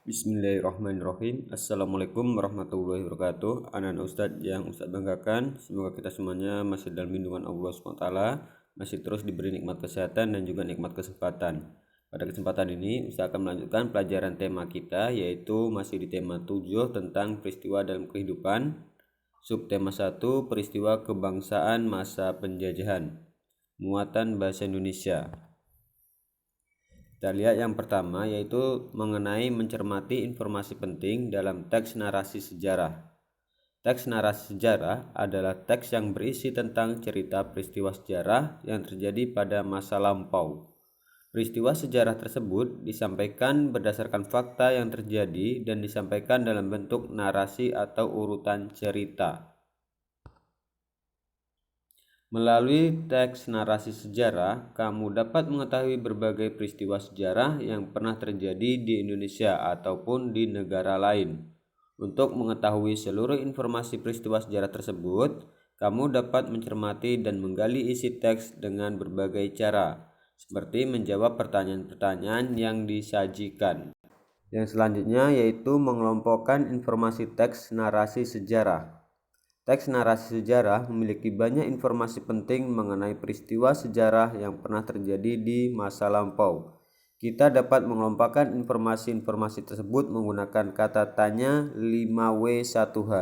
Bismillahirrahmanirrahim. Assalamualaikum warahmatullahi wabarakatuh. Anak-anak Ustadz yang Ustadz banggakan, semoga kita semuanya masih dalam lindungan Allah SWT, masih terus diberi nikmat kesehatan dan juga nikmat kesempatan. Pada kesempatan ini Ustadz akan melanjutkan pelajaran tema kita, yaitu masih di tema 7 tentang peristiwa dalam kehidupan. Subtema 1, peristiwa kebangsaan masa penjajahan. Muatan bahasa Indonesia. Kita lihat yang pertama, yaitu mengenai mencermati informasi penting dalam teks narasi sejarah. Teks narasi sejarah adalah teks yang berisi tentang cerita peristiwa sejarah yang terjadi pada masa lampau. Peristiwa sejarah tersebut disampaikan berdasarkan fakta yang terjadi dan disampaikan dalam bentuk narasi atau urutan cerita. Melalui teks narasi sejarah, kamu dapat mengetahui berbagai peristiwa sejarah yang pernah terjadi di Indonesia ataupun di negara lain. Untuk mengetahui seluruh informasi peristiwa sejarah tersebut, kamu dapat mencermati dan menggali isi teks dengan berbagai cara, seperti menjawab pertanyaan-pertanyaan yang disajikan. Yang selanjutnya yaitu mengelompokkan informasi teks narasi sejarah. Teks narasi sejarah memiliki banyak informasi penting mengenai peristiwa sejarah yang pernah terjadi di masa lampau. Kita dapat mengelompokkan informasi-informasi tersebut menggunakan kata tanya 5W1H.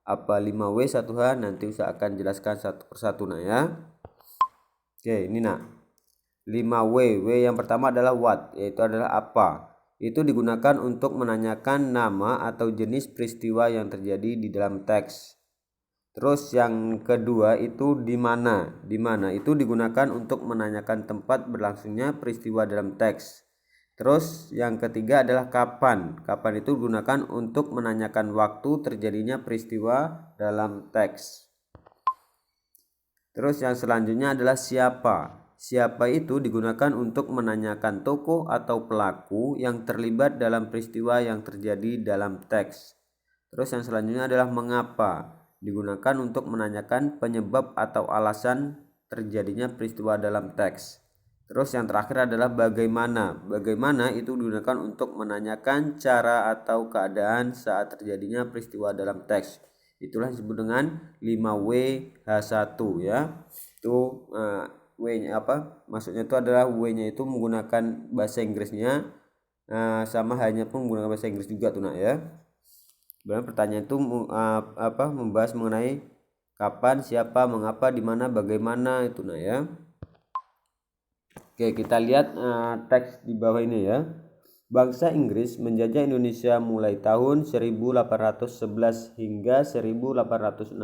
Apa 5W1H? Nanti saya akan jelaskan satu persatu ya. Oke, ini 5W. W yang pertama adalah what, yaitu adalah apa. Itu digunakan untuk menanyakan nama atau jenis peristiwa yang terjadi di dalam teks. Terus yang kedua itu di mana. Di mana itu digunakan untuk menanyakan tempat berlangsungnya peristiwa dalam teks. Terus yang ketiga adalah kapan. Kapan itu digunakan untuk menanyakan waktu terjadinya peristiwa dalam teks. Terus yang selanjutnya adalah siapa. Siapa itu digunakan untuk menanyakan tokoh atau pelaku yang terlibat dalam peristiwa yang terjadi dalam teks. Terus yang selanjutnya adalah mengapa. Digunakan untuk menanyakan penyebab atau alasan terjadinya peristiwa dalam teks. Terus yang terakhir adalah bagaimana. Bagaimana itu digunakan untuk menanyakan cara atau keadaan saat terjadinya peristiwa dalam teks. Itulah disebut dengan 5W-H1 ya. Itu W-nya apa? Maksudnya itu adalah W-nya itu menggunakan bahasa Inggrisnya, sama halnya pun menggunakan bahasa Inggris juga tuh ya. Dalam pertanyaan itu membahas mengenai kapan, siapa, mengapa, di mana, bagaimana itu ya. Oke, kita lihat teks di bawah ini ya. Bangsa Inggris menjajah Indonesia mulai tahun 1811 hingga 1816.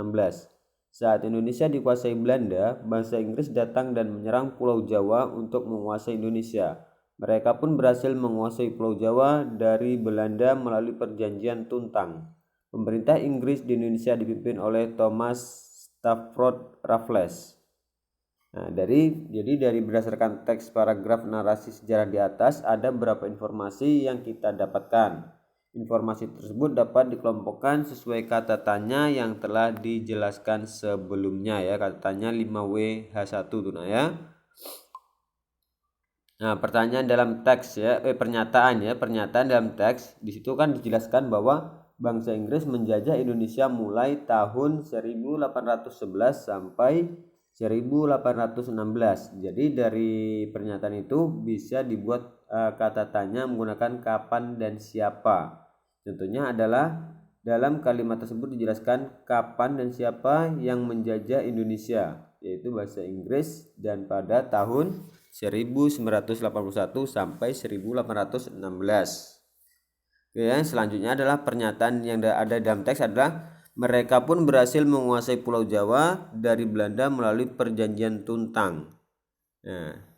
Saat Indonesia dikuasai Belanda, bangsa Inggris datang dan menyerang Pulau Jawa untuk menguasai Indonesia. Mereka pun berhasil menguasai Pulau Jawa dari Belanda melalui perjanjian Tuntang. Pemerintah Inggris di Indonesia dipimpin oleh Thomas Stafford Raffles. Jadi dari berdasarkan teks paragraf narasi sejarah di atas ada beberapa informasi yang kita dapatkan. Informasi tersebut dapat dikelompokkan sesuai kata tanya yang telah dijelaskan sebelumnya ya. Kata tanya 5W-H1 tuh ya. Pertanyaan dalam teks ya, pernyataan dalam teks di situ kan dijelaskan bahwa bangsa Inggris menjajah Indonesia mulai tahun 1811 sampai 1816. Jadi dari pernyataan itu bisa dibuat kata tanya menggunakan kapan dan siapa. Contohnya adalah dalam kalimat tersebut dijelaskan kapan dan siapa yang menjajah Indonesia, yaitu bahasa Inggris, dan pada tahun 1981 sampai 1816. Yang selanjutnya adalah pernyataan yang ada dalam teks adalah mereka pun berhasil menguasai Pulau Jawa dari Belanda melalui perjanjian Tuntang.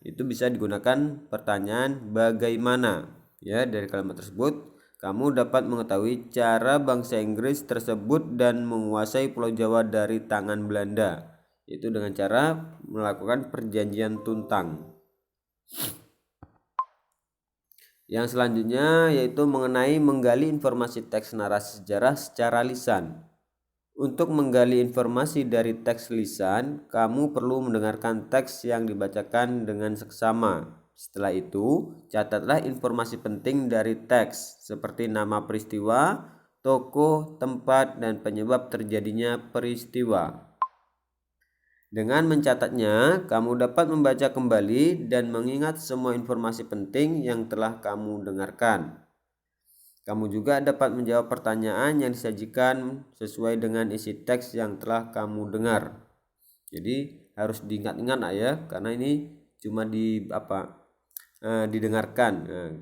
Itu bisa digunakan pertanyaan bagaimana. Ya, dari kalimat tersebut kamu dapat mengetahui cara bangsa Inggris tersebut dan menguasai Pulau Jawa dari tangan Belanda, yaitu dengan cara melakukan perjanjian Tuntang. Yang selanjutnya yaitu mengenai menggali informasi teks narasi sejarah secara lisan. Untuk menggali informasi dari teks lisan, kamu perlu mendengarkan teks yang dibacakan dengan seksama. Setelah itu, catatlah informasi penting dari teks seperti nama peristiwa, tokoh, tempat, dan penyebab terjadinya peristiwa. Dengan mencatatnya, kamu dapat membaca kembali dan mengingat semua informasi penting yang telah kamu dengarkan. Kamu juga dapat menjawab pertanyaan yang disajikan sesuai dengan isi teks yang telah kamu dengar. Jadi harus diingat-ingat ya, karena ini cuma didengarkan.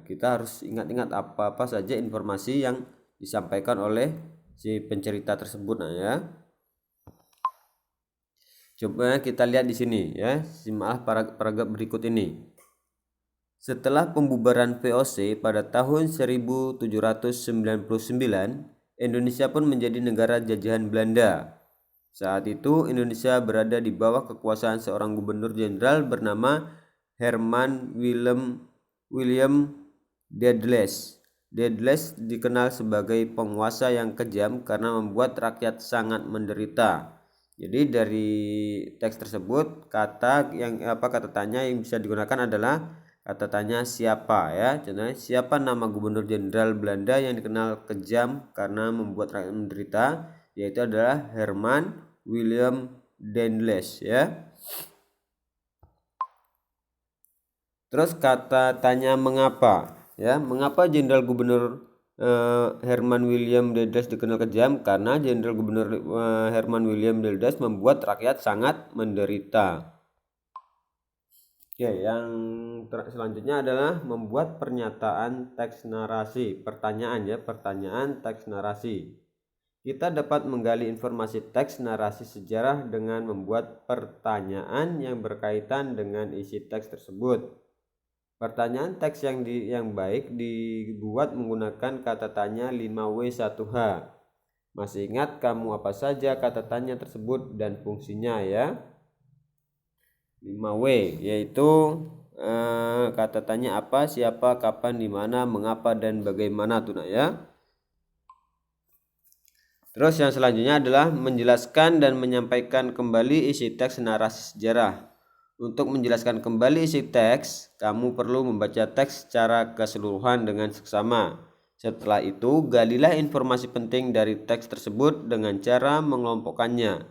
Kita harus ingat-ingat apa-apa saja informasi yang disampaikan oleh si pencerita tersebut ya. Coba kita lihat di sini ya, simaklah paragraf berikut ini. Setelah pembubaran VOC pada tahun 1799, Indonesia pun menjadi negara jajahan Belanda. Saat itu Indonesia berada di bawah kekuasaan seorang gubernur jenderal bernama Herman William Dadles. Dadles dikenal sebagai penguasa yang kejam karena membuat rakyat sangat menderita. Jadi dari teks tersebut kata tanya yang bisa digunakan adalah kata tanya siapa ya. Contohnya, siapa nama gubernur jenderal Belanda yang dikenal kejam karena membuat rakyat menderita? Yaitu adalah Herman William Dadles ya. Terus kata tanya mengapa ya, mengapa jenderal gubernur Herman William Dadles dikenal kejam? Karena jenderal gubernur Herman William Dadles membuat rakyat sangat menderita. Oke, yang selanjutnya adalah membuat pernyataan teks narasi. Pertanyaan ya, pertanyaan teks narasi. Kita dapat menggali informasi teks narasi sejarah dengan membuat pertanyaan yang berkaitan dengan isi teks tersebut. Pertanyaan teks yang baik dibuat menggunakan kata tanya 5W1H. Masih ingat kamu apa saja kata tanya tersebut dan fungsinya ya? 5W yaitu kata tanya apa, siapa, kapan, di mana, mengapa, dan bagaimana tuh ya. Terus yang selanjutnya adalah menjelaskan dan menyampaikan kembali isi teks narasi sejarah. Untuk menjelaskan kembali isi teks, kamu perlu membaca teks secara keseluruhan dengan seksama. Setelah itu, galilah informasi penting dari teks tersebut dengan cara mengelompokkannya.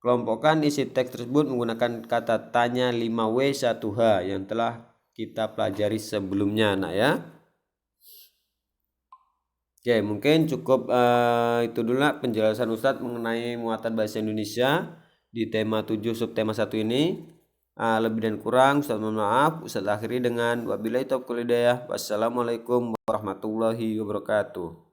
Kelompokkan isi teks tersebut menggunakan kata tanya 5W1H yang telah kita pelajari sebelumnya ya. Oke, mungkin cukup itu dulu penjelasan Ustadz mengenai muatan bahasa Indonesia di tema 7 subtema 1 ini. Lebih dan kurang Ustadz mohon maaf. Ustadz akhiri dengan wabillahi taufiq wal hidayah. Wassalamualaikum warahmatullahi wabarakatuh.